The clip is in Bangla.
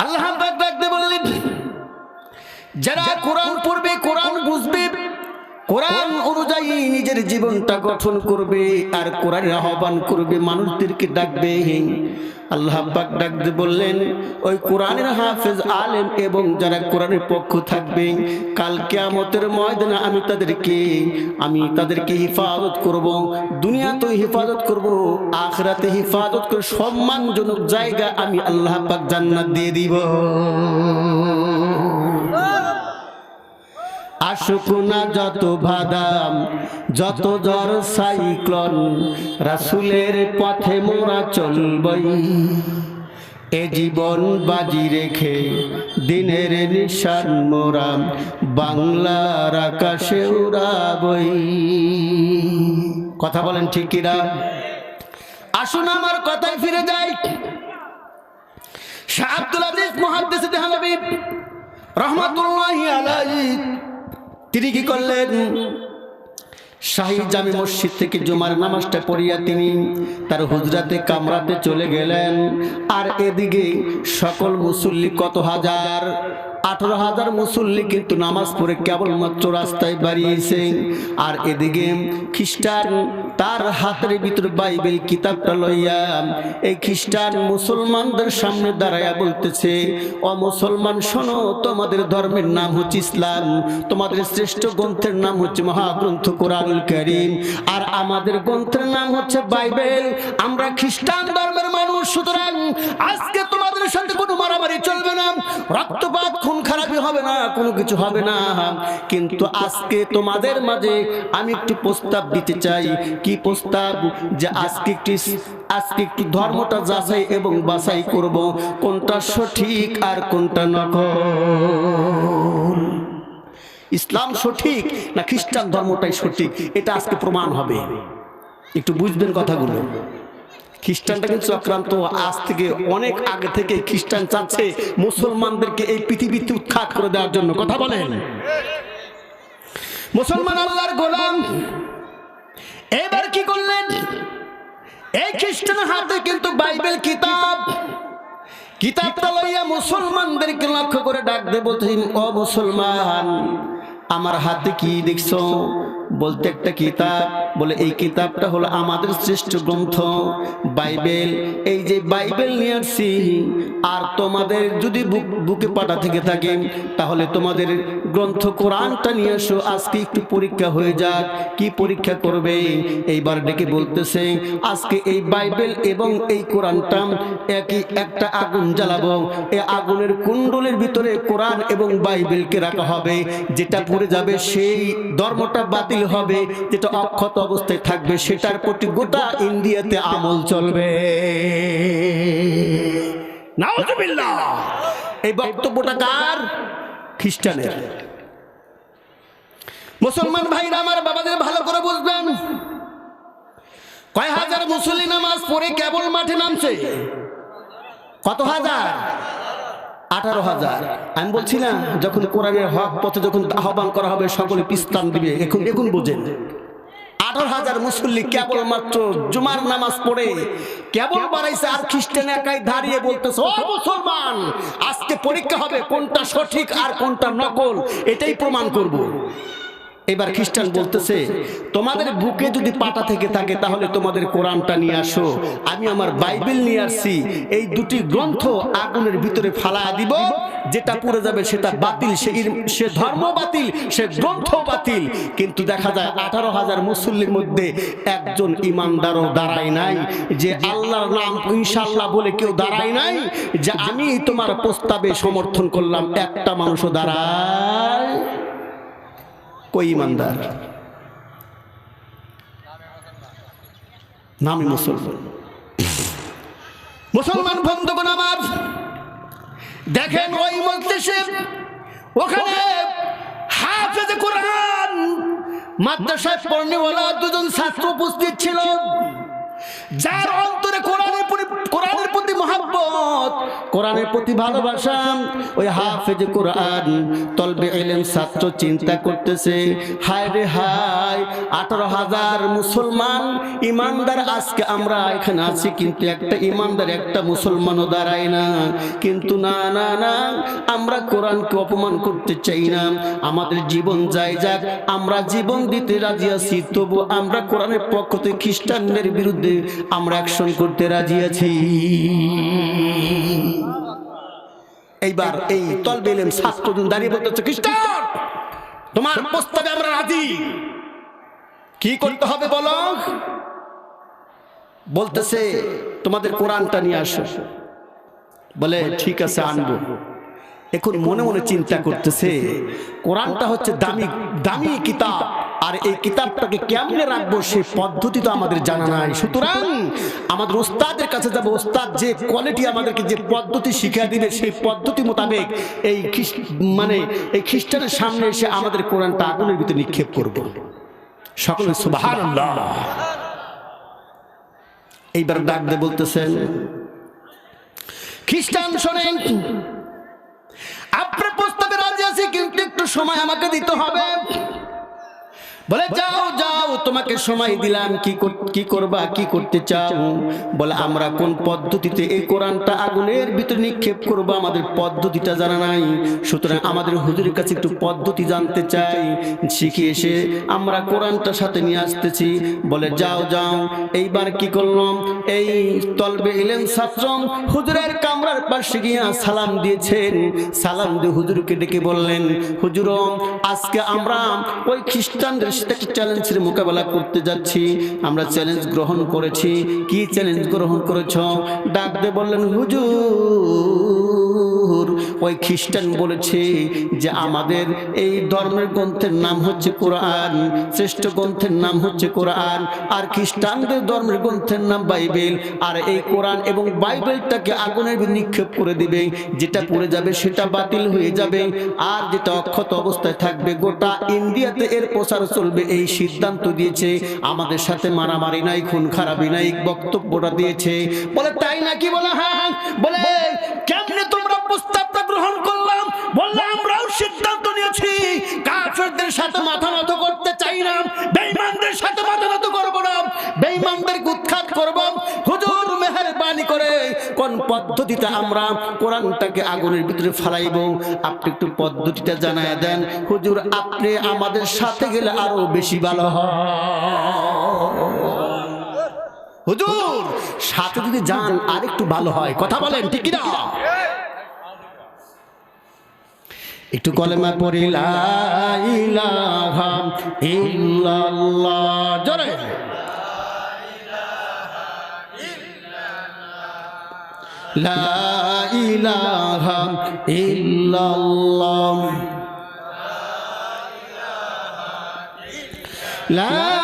আল্লাহ পাক ডাকতে বললেন, যারা কোরআন পড়বে, কোরআন বুঝবে, কোরআন অনুযায়ী নিজের জীবনটা গঠন করবে আর কোরআনের আহ্বান করবে, মানুষদেরকে ডাকবে, আল্লাহ পাক ডাকতে বললেন ওই কোরআনের হাফেজ আলেম এবং যারা কোরআনের পক্ষ থাকবে, কাল কিয়ামতের ময়দানে আমি তাদেরকে হিফাজত করব। দুনিয়াতে হিফাজত করব, আখিরাতে হিফাজত করে সম্মানজনক জায়গা আমি আল্লাহ পাক জান্নাত দিয়ে দিব। আসুক না যত বাদাম, যত জ্বর সাইক্লোন, রাসূলের পথে মোরা চলবই, এ জীবন বাজি রেখে দিনের নিশান মোরা বাংলার আকাশে উড়াবই। কথা বলেন ঠিক কিনা? আসুন আমার কথায় ফিরে যাই। শাহ আব্দুল আজিজ মুহাদ্দিস দেহলভী রহমাতুল্লাহি আলাইহি তিনি কি করলেন, শাহী জামি মসজিদ থেকে জুমার নামাজটা পড়িয়া তিনি তার হুজরাতে কামরাতে চলে গেলেন। আর এদিকে সকল মুসল্লি কত হাজার, 18,000 মুসল্লি কিন্তু নামাজ পড়ে কেবলমাত্র রাস্তায় বাড়িয়েছে। আর এদিকে খ্রিস্টান তার হাতের ভিতর বাইবেল কিতাবটা লইয়া এই খ্রিস্টান মুসলমানদের সামনে দাঁড়াইয়া বলতেছে, ও মুসলমান শোনো, তোমাদের ধর্মের নাম হচ্ছে ইসলাম, তোমাদের শ্রেষ্ঠ গ্রন্থের নাম হচ্ছে মহাগ্রন্থ কোরআনুল কারীম, আর আমাদের গ্রন্থের নাম হচ্ছে বাইবেল। আমরা খ্রিস্টান ধর্মের মানুষ, সুতরাং আজকে তোমাদের সাথে কোনো মারামারি চলবে না, রক্তপাত খুন খারাপি হবে না, কোনো কিছু হবে না। কিন্তু আজকে তোমাদের মাঝে আমি একটু প্রস্তাব দিতে চাই। কি প্রস্তাব? যে আজকে একটু ধর্মটা যাচাই এবং বাছাই করব, কোনটা সঠিক আর কোনটা নকল, ইসলাম সঠিক না খ্রিস্টান ধর্মটাই সঠিক, এটা আজকে প্রমাণ হবে। একটু বুঝবেন কথাগুলো। খ্রিস্টানটা কিন্তু চক্রান্ত, আজ থেকে অনেক আগে থেকে খ্রিস্টান চাচ্ছে মুসলমানদেরকে এই পৃথিবীতে উৎখাত করে দেওয়ার জন্য। কথা বলেন। মুসলমান আল্লাহর গোলাম এবার কি করলেন, এই খ্রিস্টানের হাতে কিন্তু বাইবেল কিতাবটা লইয়া মুসলমানদেরকে লক্ষ্য করে ডাক দেব, ও মুসলমান আমার হাতে কি দেখছো? বলতে একটা কিতাব, বলে এই কিতাবটা হলো আমাদের শ্রেষ্ঠ গ্রন্থ বাইবেল। এই যে বাইবেল নিয়ে আসছি, আর তোমাদের যদি বুকে পাটা থেকে থাকে তাহলে তোমাদের গ্রন্থ কোরআনটা নিয়ে আসো, আজকে একটু পরীক্ষা হয়ে যাক। কি পরীক্ষা করবে? এইবার ডেকে বলতেছে, আজকে এই বাইবেল এবং এই কোরআনটা একটা আগুন জ্বালাবো, এই আগুনের কুণ্ডলের ভিতরে কোরআন এবং বাইবেলকে রাখা হবে, যেটা পড়ে যাবে সেই ধর্মটা বাতিল হবে, যেটা অক্ষত অবস্থায় থাকবে সেটার প্রতি গোটা ইন্ডিয়াতে আমল চলবে। নাউজুবিল্লাহ। এই বক্তব্যটা কার? খ্রিস্টানের। মুসলমান ভাইরা আমার, বাবাদের ভালো করে বুঝবেন, কয় হাজার মুসল্লি নামাজ পড়ে কেবল মাঠে নামছে? কত হাজার? 18,000। আমি বলছি না, যখন কোরআনের হক পথে যখন আহ্বান করা হবে সকলে পিস্তান দিবে। এখন বুঝেন, 18,000 মুসল্লি কেবলমাত্র জুমার নামাজ পড়ে কেবল বাড়াইছে, আর খ্রিস্টান একাই দাঁড়িয়ে বলতেছে, ও মুসলমান আজকে পরীক্ষা হবে, কোনটা সঠিক আর কোনটা নকল, এটাই প্রমাণ করব। এবার খ্রিস্টান বলতেছে, তোমাদের বুকে যদি পাটা থেকে থাকে তাহলে তোমাদের কোরআনটা নিয়ে আসো, আমি আমার বাইবেল নিয়ে আসছি, এই দুটি গ্রন্থ আগুনের ভিতরে ফালায়া দিব, যেটা পড়ে যাবে সেটা বাতিল, সে ধর্ম বাতিল, সে গ্রন্থ বাতিল। কিন্তু দেখা যায় 18,000 মুসল্লির মধ্যে একজন ইমানদারও দাঁড়ায় নাই, যে আল্লাহর নাম ইনশাআল্লাহ বলে কেউ দাঁড়ায় নাই, যে আমি তোমার প্রস্তাবে সমর্থন করলাম, একটা মানুষও দাঁড়ায়। কই ইমানদার? নামে মুসলমান বন্ধুগণ আমার, দেখেন ওই মজলিসে ওখানে হাফেজে কোরআন মাদ্রাসায় পড়নেওয়ালা দুজন ছাত্র উপস্থিত ছিল, যার অন্তরে কোরআনের প্রতি মহব্বত মহব্বত, কোরআনের প্রতি ভালোবাসা। ওই হাফেজ কোরআন তলবে ইলম ছাত্র চিন্তা করতেছে, হায় রে হায়, 18,000 মুসলমান ইমানদার আজকে আমরা এখানে আছি, কিন্তু একটা ইমানদার একটা মুসলমানও দাঁড়ায় না। কিন্তু না না না, আমরা কোরআনকে অপমান করতে চাই না, আমাদের জীবন যায় যাক, আমরা জীবন দিতে রাজি আছি, তবু আমরা কোরআনের পক্ষ থেকে খ্রিস্টানদের বিরুদ্ধে আমরা অ্যাকশন করতে রাজি আছি। এইবার এই তলবে ইলম ছাত্রজন দাঁড়িয়ে বলতেছে, খ্রিস্টান তোমার প্রস্তাবে আমরা রাজি, কি করতে হবে বলো? বলতেছে তোমাদের কোরআনটা নিয়ে আসো। বলে ঠিক আছে আনবো। এখন মনে মনে চিন্তা করতেছে, কোরআনটা হচ্ছে দামি দামি কিতাব, আর এই কিতাবটাকে কেমনে রাখবো সেই পদ্ধতি তো আমাদের জানা নাই। সুতরাং আমাদের ওস্তাদের কাছে যাবো, ওস্তাদ যে কোয়ালিটি আমাদেরকে যে পদ্ধতি শিখিয়ে দিবে সেই পদ্ধতি মোতাবেক এই এই খ্রিস্টানের সামনে এসে আমাদের কোরআনটা আগুনের ভিতরে নিক্ষেপ করবো। সকলে সুবহানাল্লাহ। এইবার ডাক দিয়ে বলতেছেন, খ্রিস্টান শোনেন, আপনার প্রস্তাবে রাজি আছি, কিন্তু একটু সময় আমাকে দিতে হবে। বলে যাও যাও, তোমাকে সময় দিলাম, কি করবা, কি করতে চাও? বলে আমরা কোন পদ্ধতিতে এই কোরআনটা আগুনের ভিতরে নিক্ষেপ করবো আমাদের পদ্ধতিটা জানা নাই, সুতরাং আমাদের হুজুরের কাছে একটু পদ্ধতি জানতে চাই, শিখে এসে আমরা কোরআনটার সাথে নিয়ে আসতেছি। বলে যাও যাও। এইবার কি করলাম, এই তলবে ইলম ছাত্র হুজুরের কামরার পাশে গিয়ে সালাম দিয়েছেন। সালাম দিয়ে হুজুরকে ডেকে বললেন, হুজুর আজকে আমরা ওই খ্রিস্টানদের সাথে চ্যালেঞ্জের মোকাবেলা করতে যাচ্ছি, আমরা চ্যালেঞ্জ গ্রহণ করেছি। কি চ্যালেঞ্জ গ্রহণ করেছ? ডাক দিয়ে বললেন, হুজুর ওই খ্রিস্টান বলেছে যে আমাদের এই ধর্মের গ্রন্থের নাম হচ্ছে কোরআন, শ্রেষ্ঠ গ্রন্থের নাম হচ্ছে কোরআন, আর খ্রিস্টানদের ধর্মের গ্রন্থের নাম বাইবেল, আর এই কোরআন এবং বাইবেলটাকে আগুনের নিক্ষেপ করে দিবে, যেটা পড়ে যাবে সেটা বাতিল হয়ে যাবে, আর যেটা অক্ষত অবস্থায় থাকবে গোটা ইন্ডিয়াতে এর প্রচার চলবে। এই সিদ্ধান্ত দিয়েছে, আমাদের সাথে মারামারি নাই, খুন খারাপি নাই, বক্তব্যটা দিয়েছে। বলে তাই নাকি? বলে হ্যাঁ। বলে কেমনে তোমরা প্রস্তাবটা গ্রহণ করলাম? বললাম আমরাও সিদ্ধান্ত নিয়েছি, কাফেরদের সাথে মাথা নত করতে চাই না, বেঈমানদের সাথে মাথা নত করব না, বেঈমানদেরকে উৎখাত করব। হুজুর মেহেরবানি করে কোন পদ্ধতিতে আমরা কোরআনটাকে আগুনের ভিতরে ফালাইব, আপনি একটু পদ্ধতিটা জানায় দেন। হুজুর আপনি আমাদের সাথে গেলে আরো বেশি ভালো হয়। হুজুর সাথে যদি যান আর একটু ভালো হয়, কথা বলেন ঠিক কি না? একটু কলেমা পড়ি, লা ইলাহা ইল্লাল্লাহ, জোরে লা ইলাহা ইল্লাল্লাহ, লা